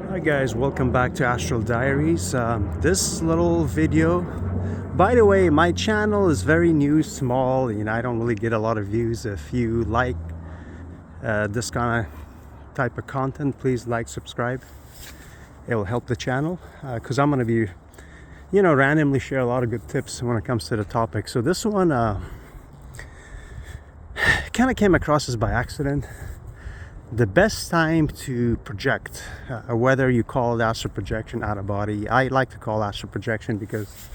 Hi guys, welcome back to Astral Diaries. This little video, by the way, my channel is very new, small, I don't really get a lot of views. If you like this kind of type of content, please like, subscribe. It will help the channel because I'm going to be randomly share a lot of good tips when it comes to the topic. So this one kind of came across as by accident. The best time to project, whether you call it astral projection, out of body. I like to call astral projection because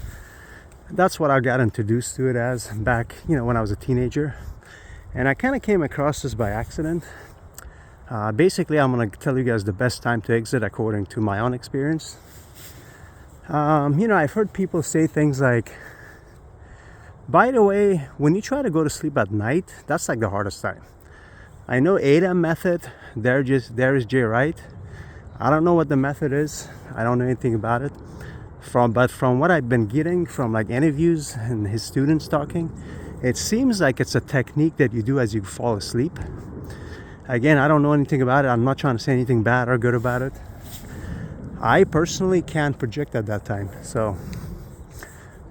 that's what I got introduced to it as back, when I was a teenager. And I kind of came across this by accident. Basically, I'm going to tell you guys the best time to exit according to my own experience. I've heard people say things like, by the way, when you try to go to sleep at night, that's like the hardest time. I know ADA method, there is Jay Wright. I don't know what the method is. I don't know anything about it. But from what I've been getting from like interviews and his students talking, it seems like it's a technique that you do as you fall asleep. Again, I don't know anything about it. I'm not trying to say anything bad or good about it. I personally can't project at that time.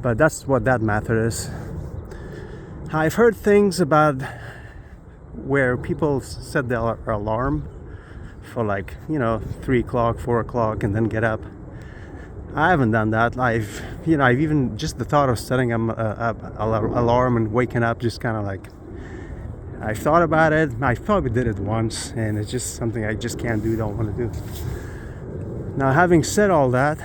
But that's what that method is. I've heard things about where people set their alarm for 3 o'clock, 4 o'clock, and then get up. I haven't done that. I've even just the thought of setting an alarm and waking up, just kind of like, I thought about it. I probably did it once, and it's just something I just can't do, don't want to do. Now, having said all that,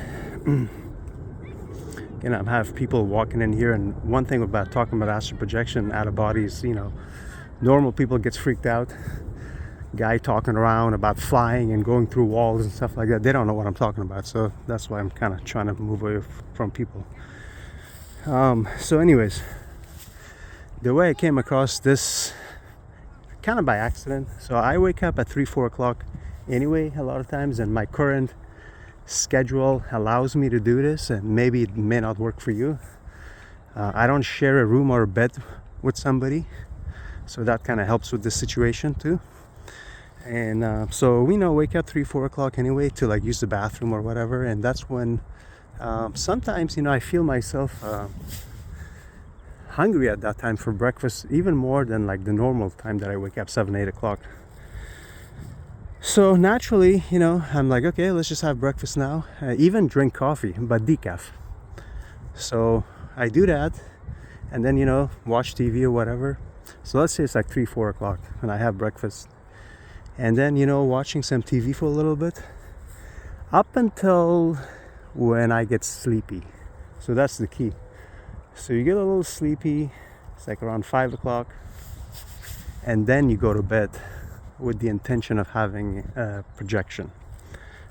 I have people walking in here, and one thing about talking about astral projection, out of body is, normal people gets freaked out. Guy talking around about flying and going through walls and stuff like that. They don't know what I'm talking about, so that's why I'm kind of trying to move away from people. So anyways, the way I came across this, kind of by accident. So I wake up at 3-4 o'clock anyway a lot of times, and my current schedule allows me to do this, and maybe it may not work for you. I don't share a room or a bed with somebody, so that kind of helps with this situation too. And so wake up 3-4 o'clock anyway to use the bathroom or whatever, and that's when sometimes I feel myself hungry at that time for breakfast, even more than the normal time that I wake up 7-8 o'clock. So naturally, I'm like, okay, let's just have breakfast now. Even drink coffee, but decaf. So I do that, and then watch TV or whatever. So let's say it's 3-4 o'clock and I have breakfast, and then watching some TV for a little bit up until when I get sleepy. So that's the key. So you get a little sleepy, it's around 5 o'clock, and then you go to bed with the intention of having a projection.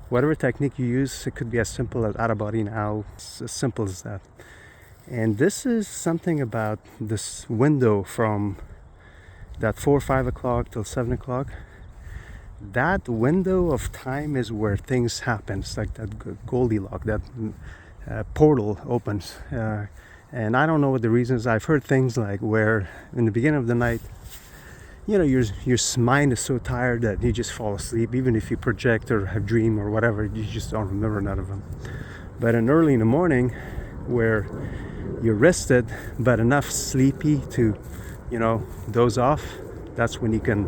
Whatever technique you use, it could be as simple as out of body now, it's as simple as that. And this is something about this window from that 4 or 5 o'clock till 7 o'clock. That window of time is where things happen. It's like that Goldilocks, that portal opens. And I don't know what the reason is. I've heard things like where in the beginning of the night, your mind is so tired that you just fall asleep. Even if you project or have dream or whatever, you just don't remember none of them. But early in the morning, where you're rested but enough sleepy to doze off, that's when you can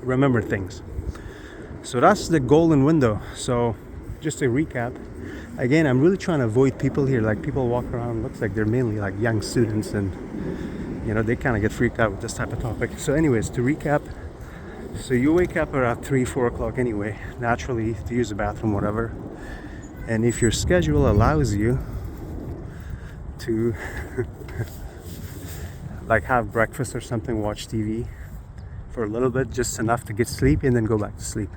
remember things. So that's the golden window. So just to recap again, I'm really trying to avoid people here. People walk around, looks like they're mainly young students, and they kind of get freaked out with this type of topic. So anyways, to recap, so you wake up around 3-4 o'clock anyway, naturally, to use the bathroom, whatever. And if your schedule allows you to have breakfast or something, watch TV for a little bit, just enough to get sleepy, and then go back to sleep.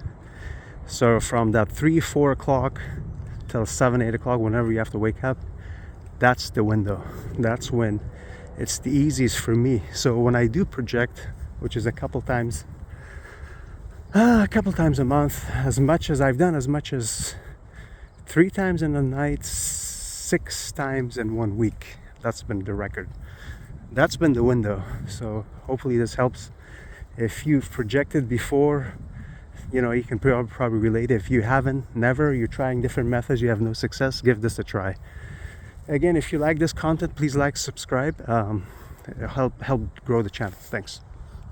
So from that 3-4 o'clock till 7-8 o'clock, whenever you have to wake up, that's the window. That's when it's the easiest for me. So when I do project, which is a couple times a month, as much as 3 times in a night, 6 times in 1 week. That's been the record. That's been the window. So hopefully this helps. If you've projected before, you know, you can probably relate. If you haven't, never, you're trying different methods, you have no success, give this a try. Again, if you like this content, please like, subscribe, help grow the channel. Thanks.